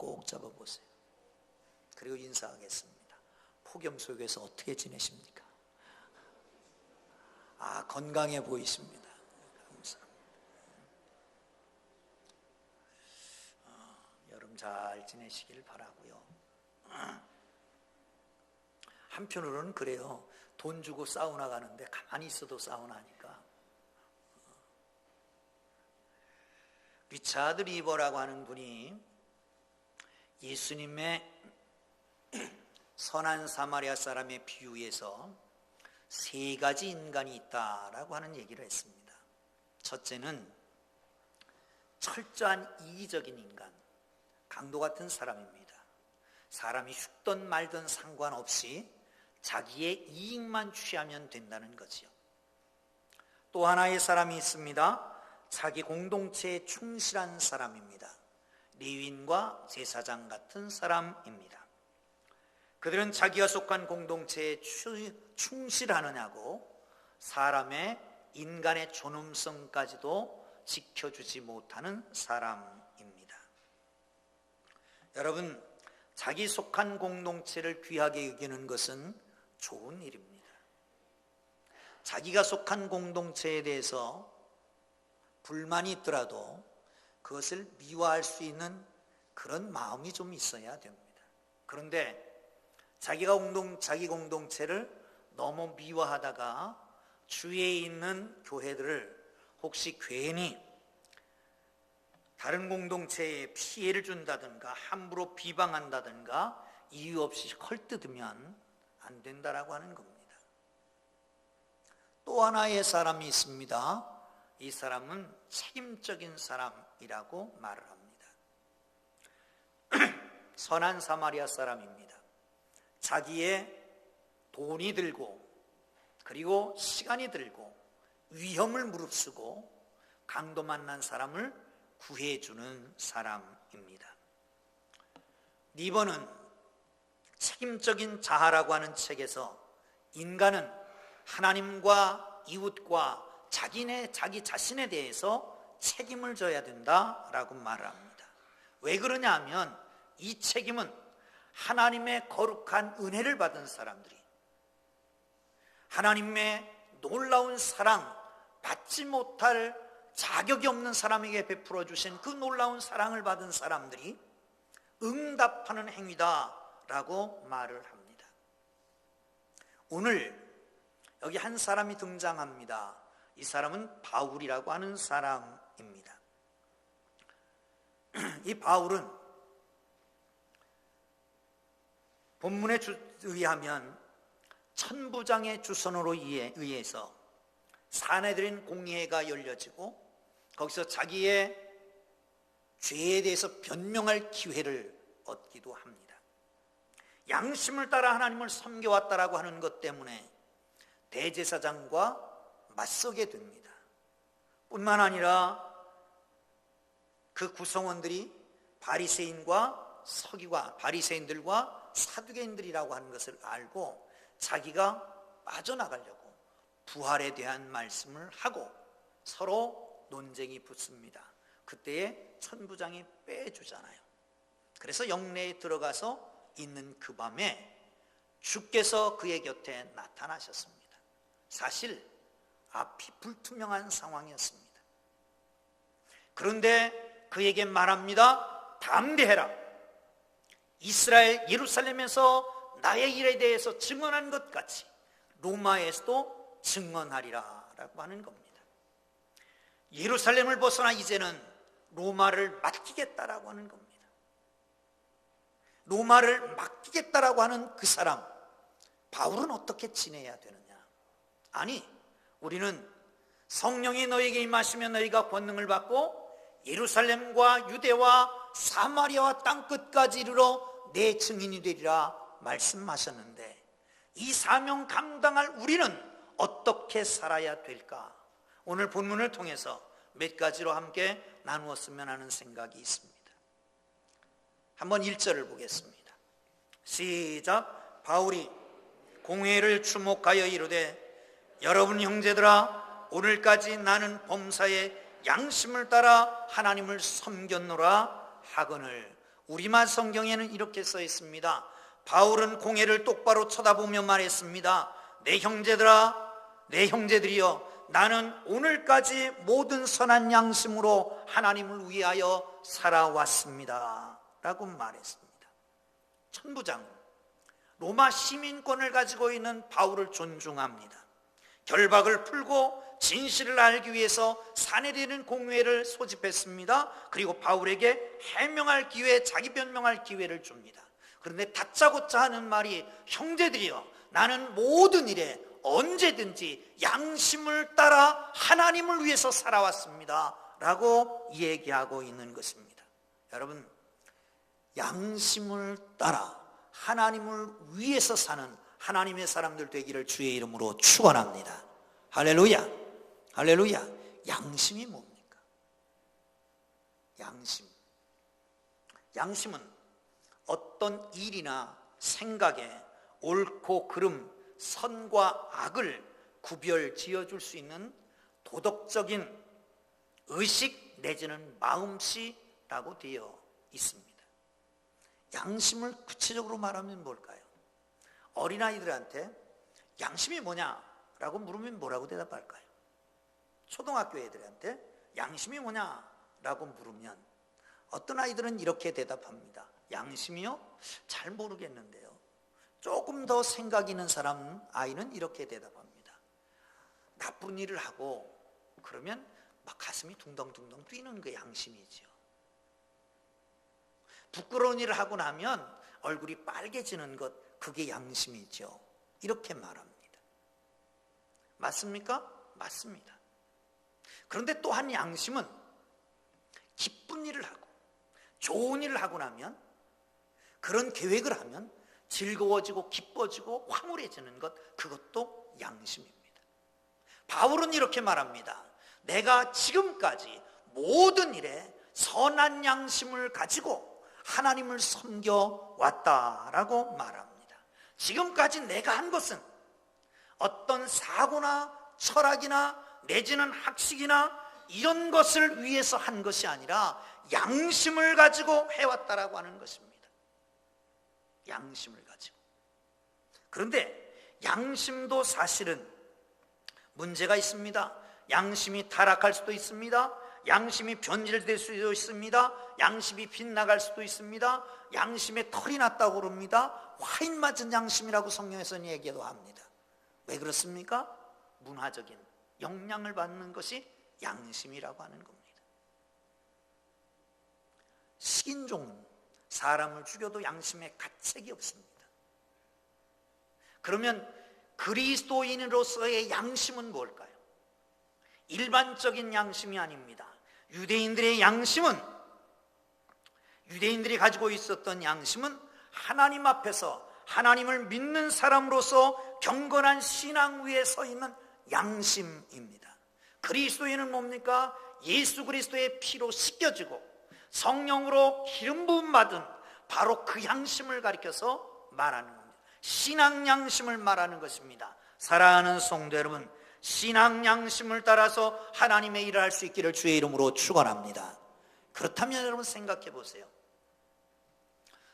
꼭 잡아보세요. 그리고 인사하겠습니다. 폭염 속에서 어떻게 지내십니까? 건강해 보이십니다. 감사합니다. 여름 잘 지내시길 바라고요. 한편으로는 그래요. 돈 주고 사우나 가는데 가만히 있어도 사우나니까. 리차드 리버라고 하는 분이 예수님의 선한 사마리아 사람의 비유에서 세 가지 인간이 있다라고 하는 얘기를 했습니다. 첫째는 철저한 이기적인 인간, 강도 같은 사람입니다. 사람이 죽든 말든 상관없이 자기의 이익만 취하면 된다는 거지요. 또 하나의 사람이 있습니다. 자기 공동체에 충실한 사람입니다. 레위인과 제사장 같은 사람입니다. 그들은 자기가 속한 공동체에 충실하느냐고 사람의 인간의 존엄성까지도 지켜주지 못하는 사람입니다. 여러분, 자기 속한 공동체를 귀하게 여기는 것은 좋은 일입니다. 자기가 속한 공동체에 대해서 불만이 있더라도 그것을 미워할 수 있는 그런 마음이 좀 있어야 됩니다. 그런데 자기 공동체를 너무 미워하다가 주위에 있는 교회들을 혹시 괜히 다른 공동체에 피해를 준다든가 함부로 비방한다든가 이유 없이 헐뜯으면 안 된다라고 하는 겁니다. 또 하나의 사람이 있습니다. 이 사람은 책임적인 사람이라고 말을 합니다. 선한 사마리아 사람입니다. 자기의 돈이 들고 그리고 시간이 들고 위험을 무릅쓰고 강도 만난 사람을 구해주는 사람입니다. 리버는 책임적인 자아라고 하는 책에서 인간은 하나님과 이웃과 자기 자신에 대해서 책임을 져야 된다라고 말을 합니다. 왜 그러냐 하면 이 책임은 하나님의 거룩한 은혜를 받은 사람들이 하나님의 놀라운 사랑, 받지 못할 자격이 없는 사람에게 베풀어 주신 그 놀라운 사랑을 받은 사람들이 응답하는 행위다라고 말을 합니다. 오늘 여기 한 사람이 등장합니다. 이 사람은 바울이라고 하는 사람입니다. 이 바울은 본문에 의하면 천부장의 주선으로 의해서 사내들인 공회가 열려지고 거기서 자기의 죄에 대해서 변명할 기회를 얻기도 합니다. 양심을 따라 하나님을 섬겨왔다라고 하는 것 때문에 대제사장과 맞서게 됩니다. 뿐만 아니라 그 구성원들이 바리새인들과 사두개인들이라고 하는 것을 알고 자기가 빠져나가려고 부활에 대한 말씀을 하고 서로 논쟁이 붙습니다. 그때에 천부장이 빼주잖아요. 그래서 영내에 들어가서 있는 그 밤에 주께서 그의 곁에 나타나셨습니다. 사실 앞이 불투명한 상황이었습니다. 그런데 그에게 말합니다. 담대해라. 이스라엘 예루살렘에서 나의 일에 대해서 증언한 것 같이 로마에서도 증언하리라 라고 하는 겁니다. 예루살렘을 벗어나 이제는 로마를 맡기겠다라고 하는 겁니다. 로마를 맡기겠다라고 하는 그 사람, 바울은 어떻게 지내야 되느냐? 아니, 우리는 성령이 너에게 임하시면 너희가 권능을 받고 예루살렘과 유대와 사마리아와 땅끝까지 이르러 내 증인이 되리라 말씀하셨는데 이 사명 감당할 우리는 어떻게 살아야 될까? 오늘 본문을 통해서 몇 가지로 함께 나누었으면 하는 생각이 있습니다. 한번 1절을 보겠습니다. 시작. 바울이 공회를 주목하여 이르되 여러분 형제들아, 오늘까지 나는 범사에 양심을 따라 하나님을 섬겼노라 하거늘 우리말 성경에는 이렇게 써 있습니다. 바울은 공회를 똑바로 쳐다보며 말했습니다. 내 형제들아, 내 형제들이여, 나는 오늘까지 모든 선한 양심으로 하나님을 위하여 살아왔습니다 라고 말했습니다. 천부장, 로마 시민권을 가지고 있는 바울을 존중합니다. 결박을 풀고 진실을 알기 위해서 사내리는 공회를 소집했습니다. 그리고 바울에게 해명할 기회, 자기 변명할 기회를 줍니다. 그런데 다짜고짜 하는 말이, 형제들이여, 나는 모든 일에 언제든지 양심을 따라 하나님을 위해서 살아왔습니다 라고 얘기하고 있는 것입니다. 여러분, 양심을 따라 하나님을 위해서 사는 하나님의 사람들 되기를 주의 이름으로 축원합니다. 할렐루야, 할렐루야. 양심이 뭡니까? 양심은 어떤 일이나 생각에 옳고 그름, 선과 악을 구별 지어줄 수 있는 도덕적인 의식 내지는 마음씨라고 되어 있습니다. 양심을 구체적으로 말하면 뭘까요? 어린아이들한테 양심이 뭐냐라고 물으면 뭐라고 대답할까요? 초등학교 애들한테 양심이 뭐냐라고 물으면 어떤 아이들은 이렇게 대답합니다. 양심이요? 잘 모르겠는데요. 조금 더 생각 있는 아이는 이렇게 대답합니다. 나쁜 일을 하고 그러면 막 가슴이 둥덩둥덩 뛰는 게 양심이죠. 부끄러운 일을 하고 나면 얼굴이 빨개지는 것, 그게 양심이죠. 이렇게 말합니다. 맞습니까? 맞습니다. 그런데 또한 양심은 기쁜 일을 하고 좋은 일을 하고 나면, 그런 계획을 하면 즐거워지고 기뻐지고 황홀해지는 것, 그것도 양심입니다. 바울은 이렇게 말합니다. 내가 지금까지 모든 일에 선한 양심을 가지고 하나님을 섬겨왔다라고 말합니다. 지금까지 내가 한 것은 어떤 사고나 철학이나 내지는 학식이나 이런 것을 위해서 한 것이 아니라 양심을 가지고 해왔다라고 하는 것입니다. 양심을 가지고. 그런데 양심도 사실은 문제가 있습니다. 양심이 타락할 수도 있습니다. 양심이 변질될 수도 있습니다. 양심이 빗나갈 수도 있습니다. 양심에 털이 났다고 그럽니다. 화인 맞은 양심이라고 성경에서는 얘기도 합니다. 왜 그렇습니까? 문화적인 영향을 받는 것이 양심이라고 하는 겁니다. 식인종은 사람을 죽여도 양심에 가책이 없습니다. 그러면 그리스도인으로서의 양심은 뭘까요? 일반적인 양심이 아닙니다. 유대인들의 양심은, 유대인들이 가지고 있었던 양심은 하나님 앞에서 하나님을 믿는 사람으로서 경건한 신앙 위에 서 있는 양심입니다. 그리스도인은 뭡니까? 예수 그리스도의 피로 씻겨지고 성령으로 기름 부음 받은 바로 그 양심을 가리켜서 말하는 겁니다. 신앙 양심을 말하는 것입니다. 사랑하는 성도 여러분, 신앙 양심을 따라서 하나님의 일을 할 수 있기를 주의 이름으로 축원합니다. 그렇다면 여러분 생각해 보세요.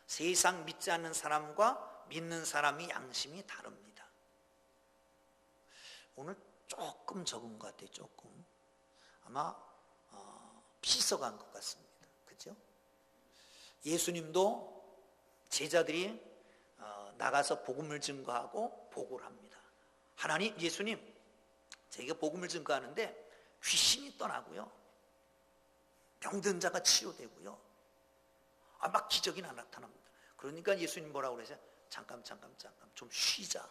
세상 믿지 않는 사람과 믿는 사람이 양심이 다릅니다. 오늘 조금 적은 것 같아요. 조금 아마 피서간 것 같습니다. 그렇죠? 예수님도 제자들이 나가서 복음을 증거하고 보고를 합니다. 하나님, 예수님, 저희가 복음을 증거하는데 귀신이 떠나고요, 병든 자가 치료되고요, 막 기적이 나타납니다. 그러니까 예수님 뭐라고 그러세요? 잠깐 좀 쉬자.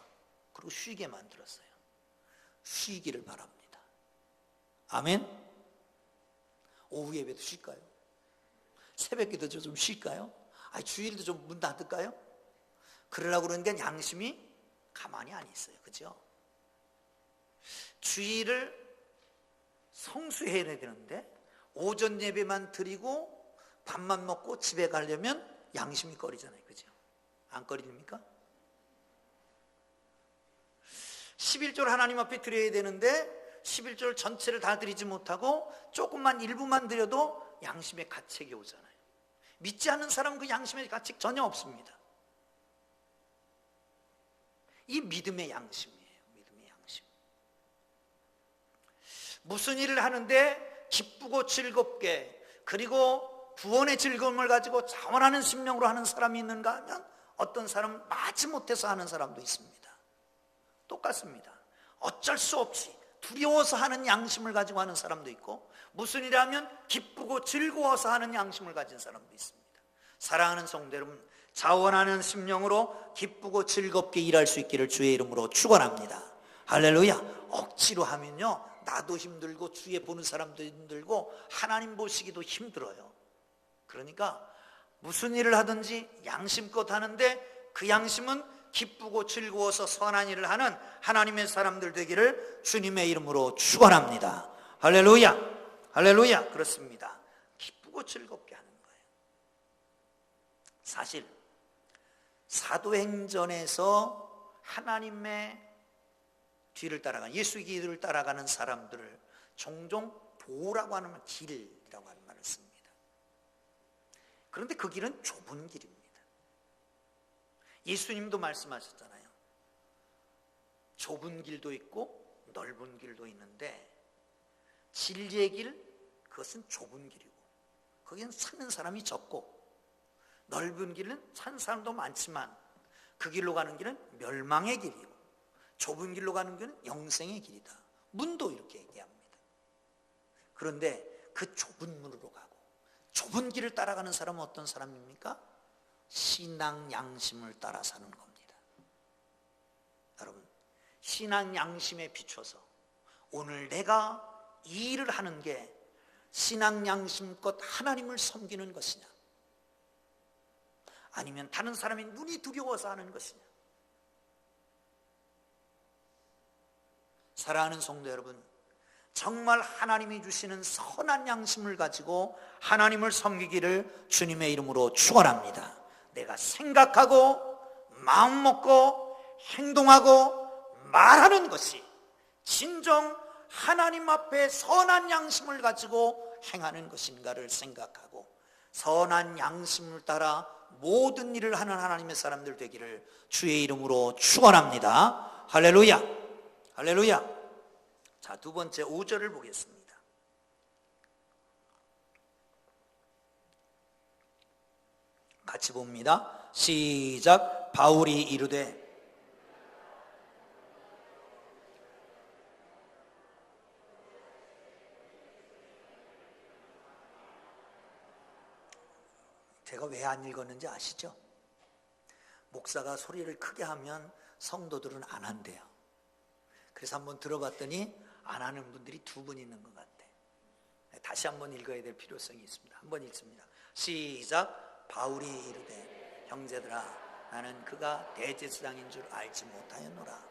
그리고 쉬게 만들었어요. 쉬기를 바랍니다. 아멘. 오후 예배도 쉴까요? 새벽 기도도 좀 쉴까요? 주일도 좀 문 닫을까요? 그러려고 그러니까 양심이 가만히 안 있어요. 그죠? 주일을 성수해야 되는데 오전 예배만 드리고 밥만 먹고 집에 가려면 양심이 꺼리잖아요. 그죠? 안 꺼립니까? 11조를 하나님 앞에 드려야 되는데 11조를 전체를 다 드리지 못하고 조금만 일부만 드려도 양심의 가책이 오잖아요. 믿지 않는 사람은 그 양심의 가책 전혀 없습니다. 이 믿음의 양심이에요. 믿음의 양심. 무슨 일을 하는데 기쁘고 즐겁게, 그리고 구원의 즐거움을 가지고 자원하는 심령으로 하는 사람이 있는가 하면, 어떤 사람은 마지못해서 하는 사람도 있습니다. 똑같습니다. 어쩔 수 없이 두려워서 하는 양심을 가지고 하는 사람도 있고, 무슨 일을 하면 기쁘고 즐거워서 하는 양심을 가진 사람도 있습니다. 사랑하는 성도 여러분, 자원하는 심령으로 기쁘고 즐겁게 일할 수 있기를 주의 이름으로 축원합니다. 할렐루야. 억지로 하면요, 나도 힘들고 주의 보는 사람도 힘들고 하나님 보시기도 힘들어요. 그러니까 무슨 일을 하든지 양심껏 하는데, 그 양심은 기쁘고 즐거워서 선한 일을 하는 하나님의 사람들 되기를 주님의 이름으로 축원합니다. 할렐루야. 할렐루야. 그렇습니다. 기쁘고 즐겁게 하는 거예요. 사실 사도행전에서 하나님의 뒤를 따라가는, 예수의 길을 따라가는 사람들을 종종 도라고 하는 길이라고 하는 말을 씁니다. 그런데 그 길은 좁은 길입니다. 예수님도 말씀하셨잖아요. 좁은 길도 있고 넓은 길도 있는데, 진리의 길, 그것은 좁은 길이고 거기는 찾는 사람이 적고, 넓은 길은 찾는 사람도 많지만 그 길로 가는 길은 멸망의 길이고, 좁은 길로 가는 길은 영생의 길이다. 문도 이렇게 얘기합니다. 그런데 그 좁은 문으로 가고 좁은 길을 따라가는 사람은 어떤 사람입니까? 신앙 양심을 따라 사는 겁니다. 여러분, 신앙 양심에 비춰서 오늘 내가 이 일을 하는 게 신앙 양심껏 하나님을 섬기는 것이냐, 아니면 다른 사람의 눈이 두려워서 하는 것이냐. 사랑하는 성도 여러분, 정말 하나님이 주시는 선한 양심을 가지고 하나님을 섬기기를 주님의 이름으로 축원합니다. 내가 생각하고 마음 먹고 행동하고 말하는 것이 진정 하나님 앞에 선한 양심을 가지고 행하는 것인가를 생각하고, 선한 양심을 따라 모든 일을 하는 하나님의 사람들 되기를 주의 이름으로 축원합니다. 할렐루야. 할렐루야. 자, 두 번째 5절을 보겠습니다. 같이 봅니다. 시작. 바울이 이르되, 제가 왜 안 읽었는지 아시죠? 목사가 소리를 크게 하면 성도들은 안 한대요. 그래서 한번 들어봤더니 안 하는 분들이 두 분 있는 것 같아. 다시 한번 읽어야 될 필요성이 있습니다. 한번 읽습니다. 시작. 바울이 이르되, 형제들아, 나는 그가 대제사장인 줄 알지 못하였노라.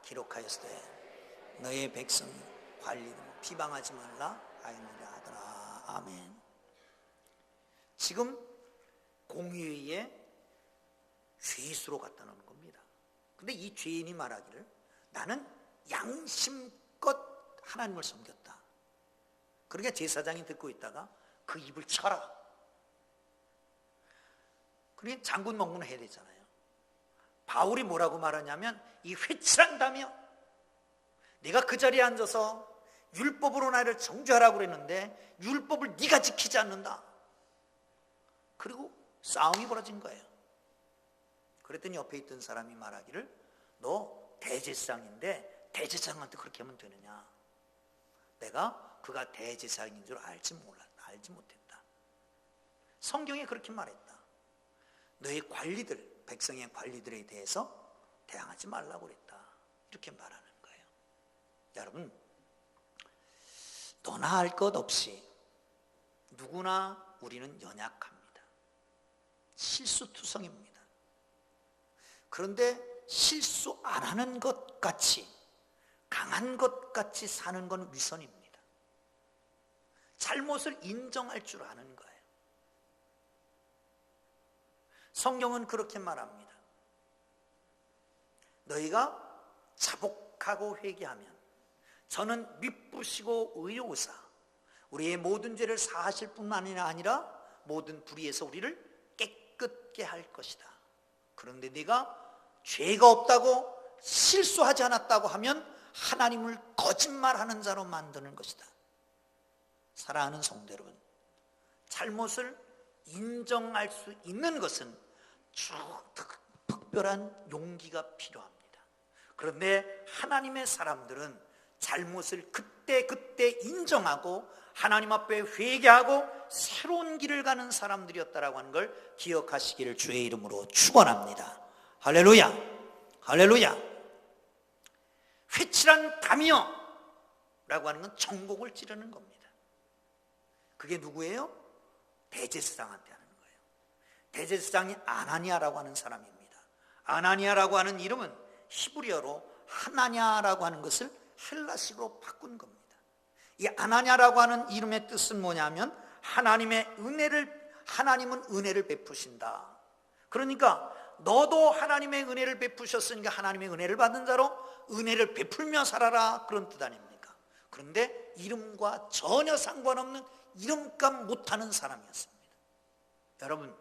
기록하였으되 너의 백성이 관리를 비방하지 말라 하였느라 하더라. 아멘. 지금 공의회에 죄수로 갖다 놓는 겁니다. 근데 이 죄인이 말하기를, 나는 양심껏 하나님을 섬겼다. 그러니까 제사장이 듣고 있다가 그 입을 쳐라. 그러니까 장군 먹문을 해야 되잖아요. 바울이 뭐라고 말하냐면, 이 회칠한다며 내가 그 자리에 앉아서 율법으로 나를 정죄하라고 그랬는데 율법을 네가 지키지 않는다. 그리고 싸움이 벌어진 거예요. 그랬더니 옆에 있던 사람이 말하기를, 너 대제사장인데 대제사장한테 그렇게 하면 되느냐. 내가 그가 대제사장인 줄 알지 못했다. 성경에 그렇게 말했다. 너의 관리들, 백성의 관리들에 대해서 대항하지 말라고 그랬다. 이렇게 말하는 거예요. 여러분, 너나 할 것 없이 누구나 우리는 연약합니다. 실수투성입니다. 그런데 실수 안 하는 것 같이, 강한 것 같이 사는 건 위선입니다. 잘못을 인정할 줄 아는 거예요. 성경은 그렇게 말합니다. 너희가 자복하고 회개하면 저는 미쁘시고 의로우사 우리의 모든 죄를 사하실 뿐만 아니라 모든 불의에서 우리를 깨끗게 할 것이다. 그런데 네가 죄가 없다고 실수하지 않았다고 하면 하나님을 거짓말하는 자로 만드는 것이다. 사랑하는 성도 여러분, 잘못을 인정할 수 있는 것은 특별한 용기가 필요합니다. 그런데 하나님의 사람들은 잘못을 그때 인정하고 하나님 앞에 회개하고 새로운 길을 가는 사람들이었다라고 하는 걸 기억하시기를 주의 이름으로 축원합니다. 할렐루야, 할렐루야. 회칠한 담이여 라고 하는 건 정곡을 찌르는 겁니다. 그게 누구예요? 대제사장한테 하는 거예요. 대제사장이 아나니아라고 하는 사람입니다. 아나니아라고 하는 이름은 히브리어로 하나냐라고 하는 것을 헬라식으로 바꾼 겁니다. 이 아나냐라고 하는 이름의 뜻은 뭐냐면 하나님은 은혜를 베푸신다. 그러니까 너도 하나님의 은혜를 베푸셨으니까 하나님의 은혜를 받은 자로 은혜를 베풀며 살아라, 그런 뜻 아닙니까? 그런데 이름과 전혀 상관없는 이름값 못하는 사람이었습니다. 여러분,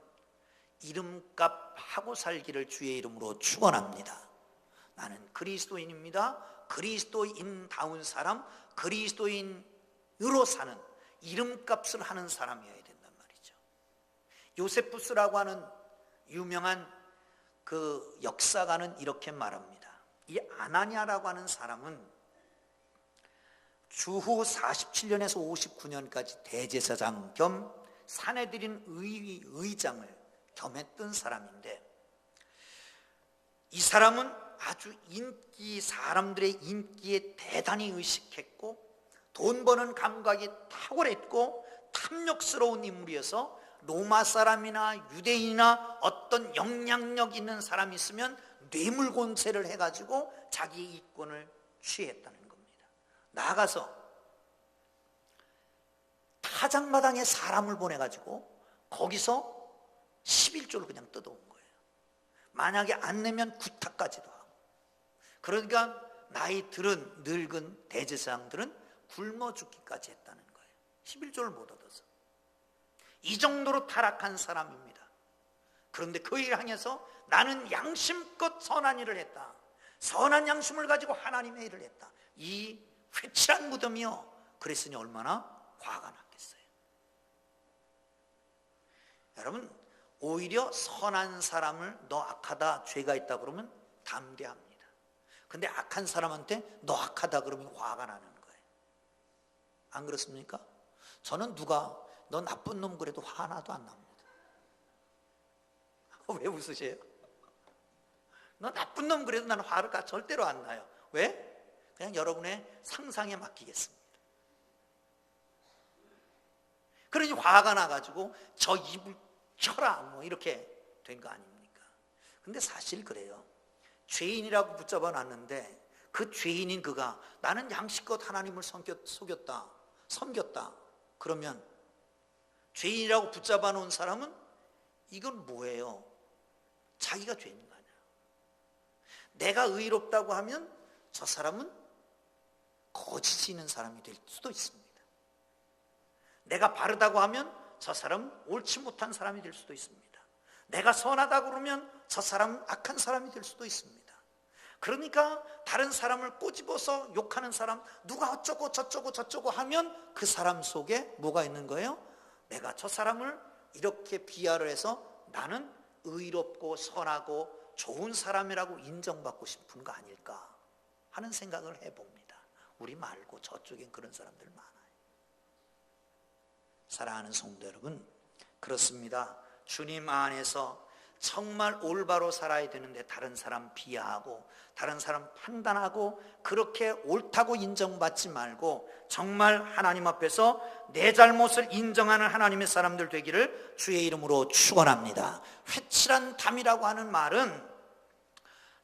이름값 하고 살기를 주의 이름으로 축원합니다. 나는 그리스도인입니다. 그리스도인다운 사람, 그리스도인으로 사는 이름값을 하는 사람이어야 된단 말이죠. 요세푸스라고 하는 유명한 그 역사가는 이렇게 말합니다. 이 아나니아라고 하는 사람은 주후 47년에서 59년까지 대제사장 겸 산헤드린 의장을 겸했던 사람인데, 이 사람은 아주 사람들의 인기에 대단히 의식했고 돈 버는 감각이 탁월했고 탐욕스러운 인물이어서 로마 사람이나 유대인이나 어떤 영향력 있는 사람이 있으면 뇌물공세를 해가지고 자기 이권을 취했다는 겁니다. 나아가서 타작마당에 사람을 보내가지고 거기서 11조를 그냥 뜯어온 거예요. 만약에 안 내면 구타까지도 하고. 그러니까 나이 들은 늙은 대제사장들은 굶어 죽기까지 했다는 거예요. 11조를 못 얻어서. 이 정도로 타락한 사람입니다. 그런데 그를 향해서 나는 양심껏 선한 일을 했다, 선한 양심을 가지고 하나님의 일을 했다, 이 회칠한 무덤이요, 그랬으니 얼마나 화가 났겠어요. 여러분, 오히려 선한 사람을 너 악하다, 죄가 있다 그러면 담대합니다. 근데 악한 사람한테 너 악하다 그러면 화가 나는 거예요. 안 그렇습니까? 저는 누가 너 나쁜 놈 그래도 화 하나도 안 납니다. 왜 웃으세요? 너 나쁜 놈 그래도 나는 화를 절대로 안 나요. 왜? 그냥 여러분의 상상에 맡기겠습니다. 그러니 화가 나가지고 저 입을 쳐라 뭐 이렇게 된 거 아닙니까? 근데 사실 그래요. 죄인이라고 붙잡아 놨는데 그 죄인인 그가 나는 양심껏 하나님을 섬겼다 그러면 죄인이라고 붙잡아 놓은 사람은 이건 뭐예요? 자기가 죄인 거 아니야. 내가 의롭다고 하면 저 사람은 거짓이 있는 사람이 될 수도 있습니다. 내가 바르다고 하면 저 사람은 옳지 못한 사람이 될 수도 있습니다. 내가 선하다고 그러면 저 사람은 악한 사람이 될 수도 있습니다. 그러니까 다른 사람을 꼬집어서 욕하는 사람, 누가 어쩌고 저쩌고 하면 그 사람 속에 뭐가 있는 거예요? 내가 저 사람을 이렇게 비하를 해서 나는 의롭고 선하고 좋은 사람이라고 인정받고 싶은 거 아닐까 하는 생각을 해봅니다. 우리 말고 저쪽엔 그런 사람들 많아요. 사랑하는 성도 여러분, 그렇습니다. 주님 안에서 정말 올바로 살아야 되는데 다른 사람 비하하고 다른 사람 판단하고 그렇게 옳다고 인정받지 말고 정말 하나님 앞에서 내 잘못을 인정하는 하나님의 사람들 되기를 주의 이름으로 축원합니다. 회칠한 담이라고 하는 말은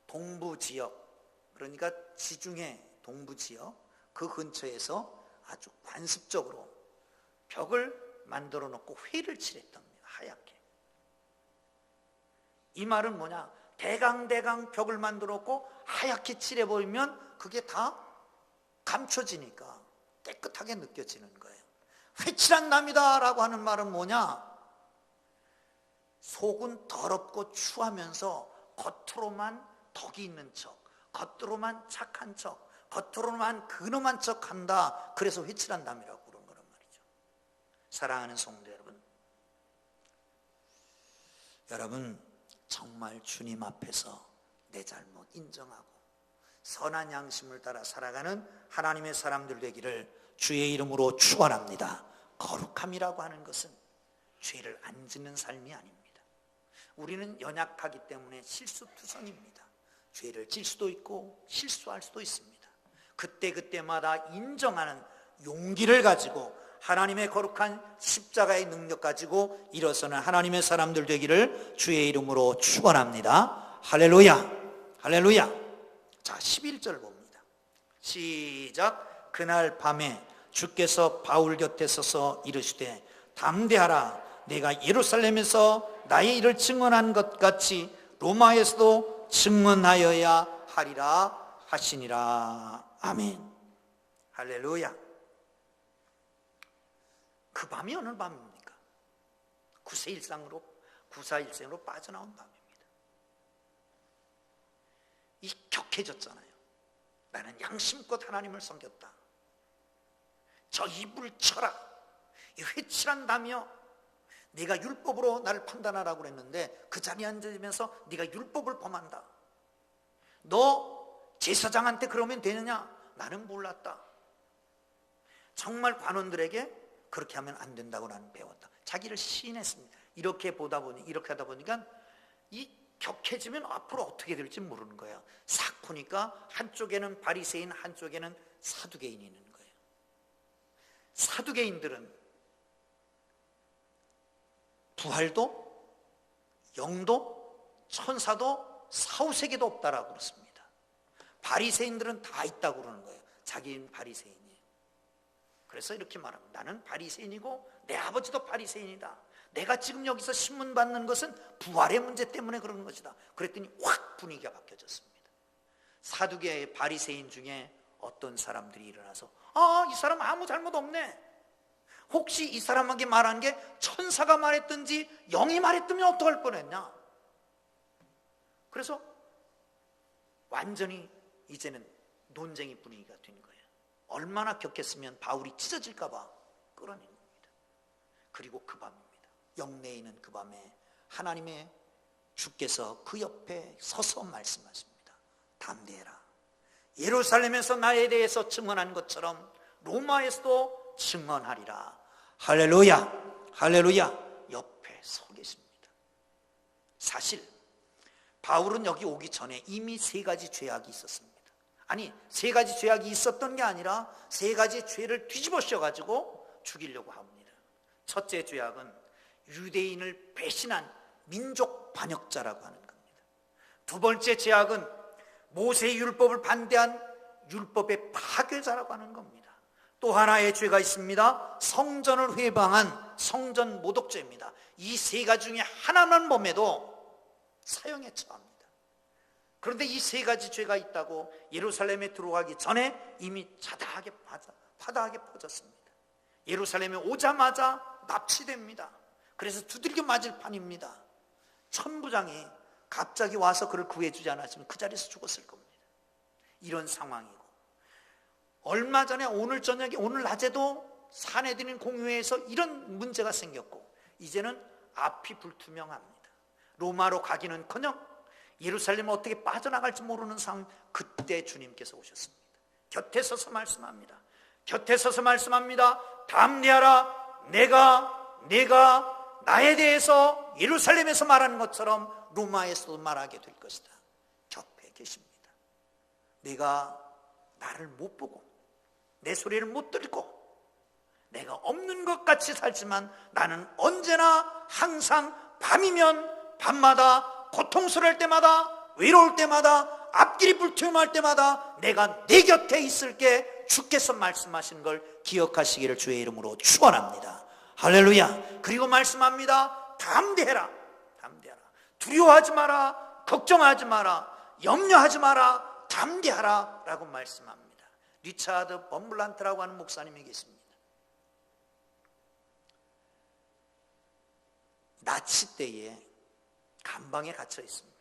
동부지역, 그러니까 지중해 동부지역 그 근처에서 아주 관습적으로 벽을 만들어 놓고 회를 칠했던 겁니다. 하얗게. 이 말은 뭐냐? 대강 벽을 만들어 놓고 하얗게 칠해버리면 그게 다 감춰지니까 깨끗하게 느껴지는 거예요. 회칠한 담이다 라고 하는 말은 뭐냐? 속은 더럽고 추하면서 겉으로만 덕이 있는 척, 겉으로만 착한 척, 겉으로만 근엄한 척 한다. 그래서 회칠한담이라고 그런 거란 말이죠. 사랑하는 성도 여러분, 정말 주님 앞에서 내 잘못 인정하고 선한 양심을 따라 살아가는 하나님의 사람들 되기를 주의 이름으로 축원합니다. 거룩함이라고 하는 것은 죄를 안 짓는 삶이 아닙니다. 우리는 연약하기 때문에 실수투성입니다. 죄를 질 수도 있고 실수할 수도 있습니다. 그때마다 인정하는 용기를 가지고 하나님의 거룩한 십자가의 능력 가지고 일어서는 하나님의 사람들 되기를 주의 이름으로 축원합니다. 할렐루야, 할렐루야. 자, 11절 봅니다. 시작. 그날 밤에 주께서 바울 곁에 서서 이르시되 담대하라. 내가 예루살렘에서 나의 일을 증언한 것 같이 로마에서도 증언하여야 하리라 하시니라. 아멘. 할렐루야. 그 밤이 어느 밤입니까? 구사일생으로 빠져나온 밤입니다. 이 격해졌잖아요. 나는 양심껏 하나님을 섬겼다. 저 입을 쳐라. 이 회칠한다며 네가 율법으로 나를 판단하라고 그랬는데 그 자리에 앉으면서 네가 율법을 범한다. 너 제사장한테 그러면 되느냐? 나는 몰랐다. 정말 관원들에게 그렇게 하면 안 된다고 나는 배웠다. 자기를 시인했습니다. 이렇게 하다 보니까 이 격해지면 앞으로 어떻게 될지 모르는 거예요. 싹 보니까 한쪽에는 바리새인, 한쪽에는 사두개인이 있는 거예요. 사두개인들은 부활도, 영도, 천사도, 사후세계도 없다라고 그렇습니다. 바리새인들은 다 있다고 그러는 거예요. 자기는 바리새인이에요. 그래서 이렇게 말합니다. 나는 바리새인이고 내 아버지도 바리새인이다. 내가 지금 여기서 신문 받는 것은 부활의 문제 때문에 그러는 것이다. 그랬더니 확 분위기가 바뀌어졌습니다. 사두개의 바리새인 중에 어떤 사람들이 일어나서 이 사람 아무 잘못 없네. 혹시 이 사람에게 말한 게 천사가 말했든지 영이 말했더면 어떡할 뻔했냐. 그래서 완전히 이제는 논쟁이 분위기가 된 거예요. 얼마나 격했으면 바울이 찢어질까 봐 끌어낸 겁니다. 그리고 그 밤입니다. 영내에 있는 그 밤에 하나님의 주께서 그 옆에 서서 말씀하십니다. 담대해라. 예루살렘에서 나에 대해서 증언한 것처럼 로마에서도 증언하리라. 할렐루야, 할렐루야. 옆에 서 계십니다. 사실 바울은 여기 오기 전에 이미 3가지 죄악이 있었습니다. 아니, 3가지 죄악이 있었던 게 아니라 3가지 죄를 뒤집어 씌워가지고 죽이려고 합니다. 첫째 죄악은 유대인을 배신한 민족 반역자라고 하는 겁니다. 두 번째 죄악은 모세의 율법을 반대한 율법의 파괴자라고 하는 겁니다. 또 하나의 죄가 있습니다. 성전을 회방한 성전 모독죄입니다. 이 3가지 중에 하나만 범해도 사형에 처합니다. 그런데 이 3가지 죄가 있다고 예루살렘에 들어가기 전에 이미 파다하게 퍼졌습니다. 예루살렘에 오자마자 납치됩니다. 그래서 두들겨 맞을 판입니다. 천부장이 갑자기 와서 그를 구해주지 않았으면 그 자리에서 죽었을 겁니다. 이런 상황이고, 얼마 전에 오늘 낮에도 사내들인 공회에서 이런 문제가 생겼고, 이제는 앞이 불투명합니다. 로마로 가기는커녕 예루살렘을 어떻게 빠져나갈지 모르는 상황. 그때 주님께서 오셨습니다. 곁에 서서 말씀합니다. 곁에 서서 말씀합니다. 담대하라. 내가 나에 대해서 예루살렘에서 말하는 것처럼 로마에서도 말하게 될 것이다. 곁에 계십니다. 내가 나를 못 보고 내 소리를 못 듣고 내가 없는 것 같이 살지만 나는 언제나 항상 밤이면 밤마다 고통스러울 때마다, 외로울 때마다, 앞길이 불투명할 때마다 내가 내 곁에 있을게. 주께서 말씀하신 걸 기억하시기를 주의 이름으로 축원합니다. 할렐루야. 그리고 말씀합니다. 담대해라. 담대하라. 두려워하지 마라. 걱정하지 마라. 염려하지 마라. 담대하라 라고 말씀합니다. 리차드 범블란트라고 하는 목사님이 계십니다. 나치 때에 감방에 갇혀 있습니다.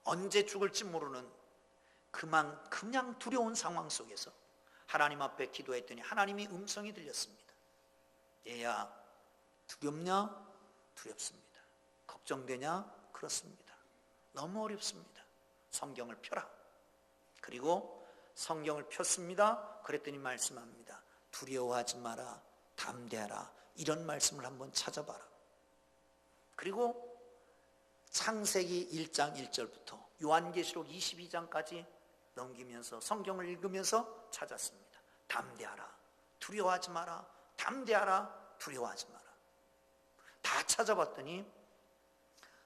언제 죽을지 모르는 그냥 두려운 상황 속에서 하나님 앞에 기도했더니 하나님이 음성이 들렸습니다. 얘야, 두렵냐? 두렵습니다. 걱정되냐? 그렇습니다. 너무 어렵습니다. 성경을 펴라. 그리고 성경을 폈습니다. 그랬더니 말씀합니다. 두려워하지 마라, 담대하라. 이런 말씀을 한번 찾아봐라. 그리고 창세기 1장 1절부터 요한계시록 22장까지 넘기면서 성경을 읽으면서 찾았습니다. 담대하라, 두려워하지 마라, 담대하라, 두려워하지 마라. 다 찾아봤더니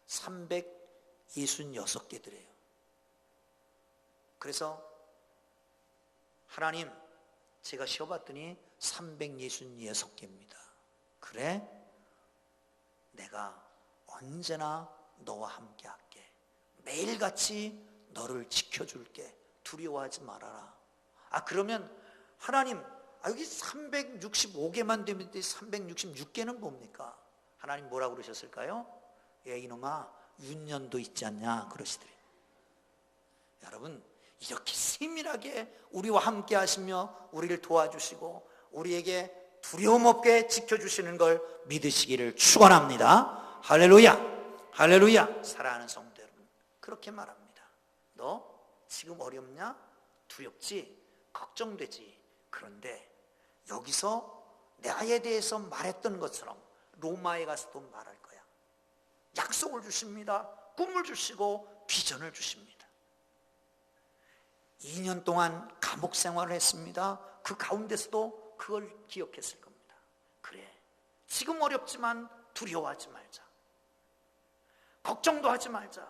366개더래요. 그래서 하나님, 제가 쉬어봤더니 366개입니다. 그래? 내가 언제나 너와 함께 할게. 매일같이 너를 지켜줄게. 두려워하지 말아라. 그러면 하나님, 여기 365개만 되면 366개는 뭡니까? 하나님 뭐라고 그러셨을까요? 이놈아, 윤년도 있지 않냐 그러시더래요. 여러분, 이렇게 세밀하게 우리와 함께 하시며 우리를 도와주시고 우리에게 두려움 없게 지켜주시는 걸 믿으시기를 축원합니다. 할렐루야, 할렐루야. 사랑하는 성도 여러분, 그렇게 말합니다. 너 지금 어렵냐? 두렵지? 걱정되지? 그런데 여기서 나에 대해서 말했던 것처럼 로마에 가서도 말할 거야. 약속을 주십니다. 꿈을 주시고 비전을 주십니다. 2년 동안 감옥 생활을 했습니다. 그 가운데서도 그걸 기억했을 겁니다. 그래, 지금 어렵지만 두려워하지 말자. 걱정도 하지 말자.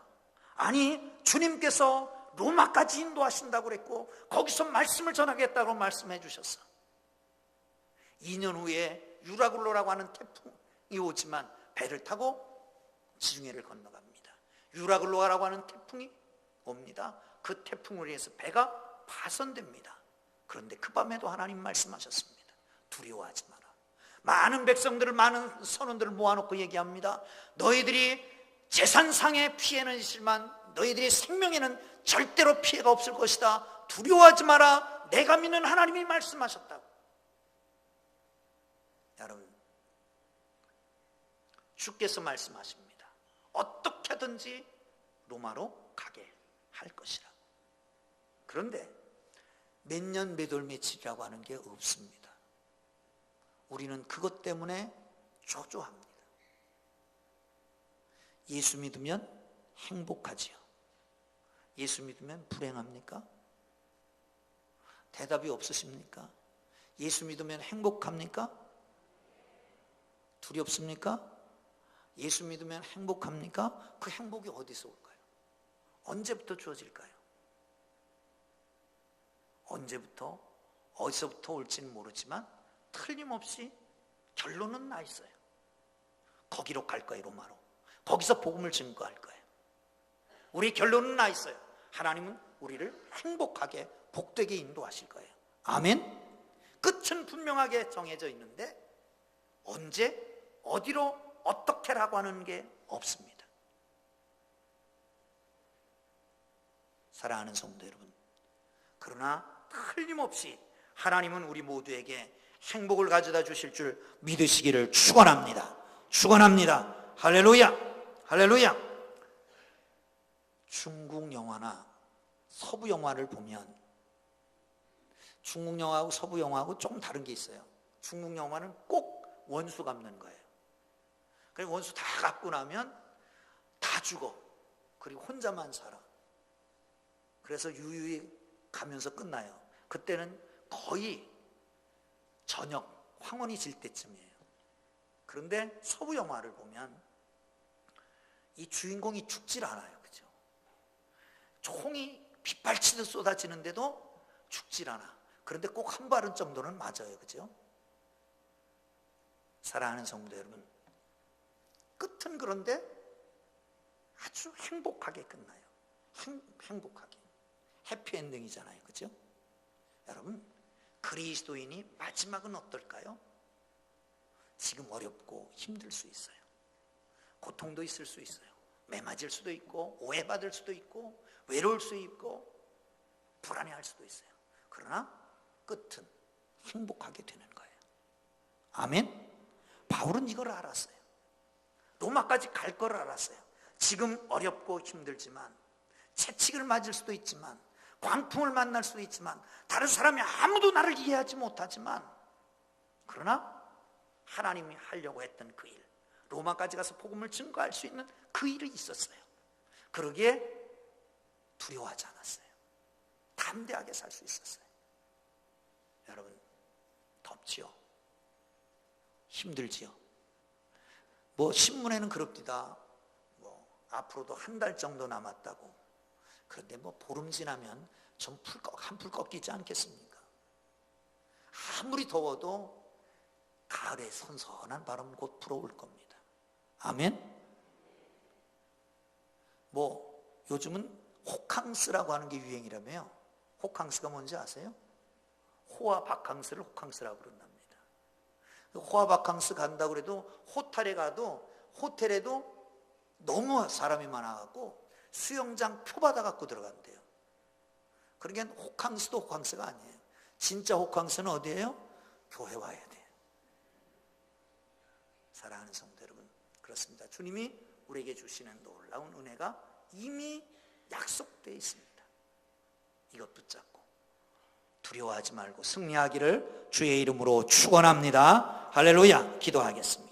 아니, 주님께서 로마까지 인도하신다고 그랬고 거기서 말씀을 전하겠다고 말씀해 주셨어. 2년 후에 유라굴로라고 하는 태풍이 오지만 배를 타고 지중해를 건너갑니다. 유라굴로라고 하는 태풍이 옵니다. 그 태풍을 위해서 배가 파손됩니다. 그런데 그 밤에도 하나님 말씀하셨습니다. 두려워하지 마라. 많은 백성들을, 많은 선원들을 모아놓고 얘기합니다. 너희들이 재산상의 피해는 있지만 너희들의 생명에는 절대로 피해가 없을 것이다. 두려워하지 마라. 내가 믿는 하나님이 말씀하셨다고. 여러분, 주께서 말씀하십니다. 어떻게든지 로마로 가게 할 것이라. 그런데 몇 년 몇 월 며칠이라고 하는 게 없습니다. 우리는 그것 때문에 초조합니다. 예수 믿으면 행복하지요. 예수 믿으면 불행합니까? 대답이 없으십니까? 예수 믿으면 행복합니까? 두렵습니까? 예수 믿으면 행복합니까? 그 행복이 어디서 올까요? 언제부터 주어질까요? 언제부터, 어디서부터 올지는 모르지만 틀림없이 결론은 나 있어요. 거기로 갈 거예요, 로마로. 거기서 복음을 증거할 거예요. 우리 결론은 나 있어요. 하나님은 우리를 행복하게 복되게 인도하실 거예요. 아멘. 끝은 분명하게 정해져 있는데 언제, 어디로, 어떻게라고 하는 게 없습니다. 사랑하는 성도 여러분, 그러나 틀림없이 하나님은 우리 모두에게 행복을 가져다 주실 줄 믿으시기를 축원합니다. 축원합니다. 할렐루야, 할렐루야. 중국 영화나 서부 영화를 보면 중국 영화하고 서부 영화하고 조금 다른 게 있어요. 중국 영화는 꼭 원수 갚는 거예요. 그리고 원수 다 갚고 나면 다 죽어. 그리고 혼자만 살아. 그래서 유유히 가면서 끝나요. 그때는 거의 저녁 황혼이 질 때쯤이에요. 그런데 서부 영화를 보면 이 주인공이 죽질 않아요. 그죠? 총이 빗발치듯 쏟아지는데도 죽질 않아. 그런데 꼭 한 발은 정도는 맞아요. 그죠? 사랑하는 성도 여러분, 끝은 그런데 아주 행복하게 끝나요. 행복하게. 해피엔딩이잖아요. 그죠? 여러분, 그리스도인이 마지막은 어떨까요? 지금 어렵고 힘들 수 있어요. 고통도 있을 수 있어요. 매맞을 수도 있고 오해받을 수도 있고 외로울 수 있고 불안해할 수도 있어요. 그러나 끝은 행복하게 되는 거예요. 아멘. 바울은 이걸 알았어요. 로마까지 갈 걸 알았어요. 지금 어렵고 힘들지만, 채찍을 맞을 수도 있지만, 광풍을 만날 수도 있지만, 다른 사람이 아무도 나를 이해하지 못하지만, 그러나 하나님이 하려고 했던 그 일, 로마까지 가서 복음을 증거할 수 있는 그 일이 있었어요. 그러기에 두려워하지 않았어요. 담대하게 살 수 있었어요. 여러분, 덥지요? 힘들지요? 뭐 신문에는 그럽디다. 뭐 앞으로도 한 달 정도 남았다고. 그런데 뭐 보름 지나면 좀 한풀 꺾이지 않겠습니까? 아무리 더워도 가을에 선선한 바람은 곧 불어올 겁니다. 아멘. 뭐 요즘은 호캉스라고 하는 게 유행이라며요. 호캉스가 뭔지 아세요? 호와 바캉스를 호캉스라고 그런답니다. 호와 바캉스 간다고 그래도 호텔에도 너무 사람이 많아갖고 수영장 표 받아갖고 들어간대요. 그러니까 호캉스도 호캉스가 아니에요. 진짜 호캉스는 어디예요? 교회 와야 돼요. 사랑하는 성도 여러분, 그렇습니다. 주님이 우리에게 주시는 놀라운 은혜가 이미 약속되어 있습니다. 이것 붙잡고 두려워하지 말고 승리하기를 주의 이름으로 축원합니다. 할렐루야. 기도하겠습니다.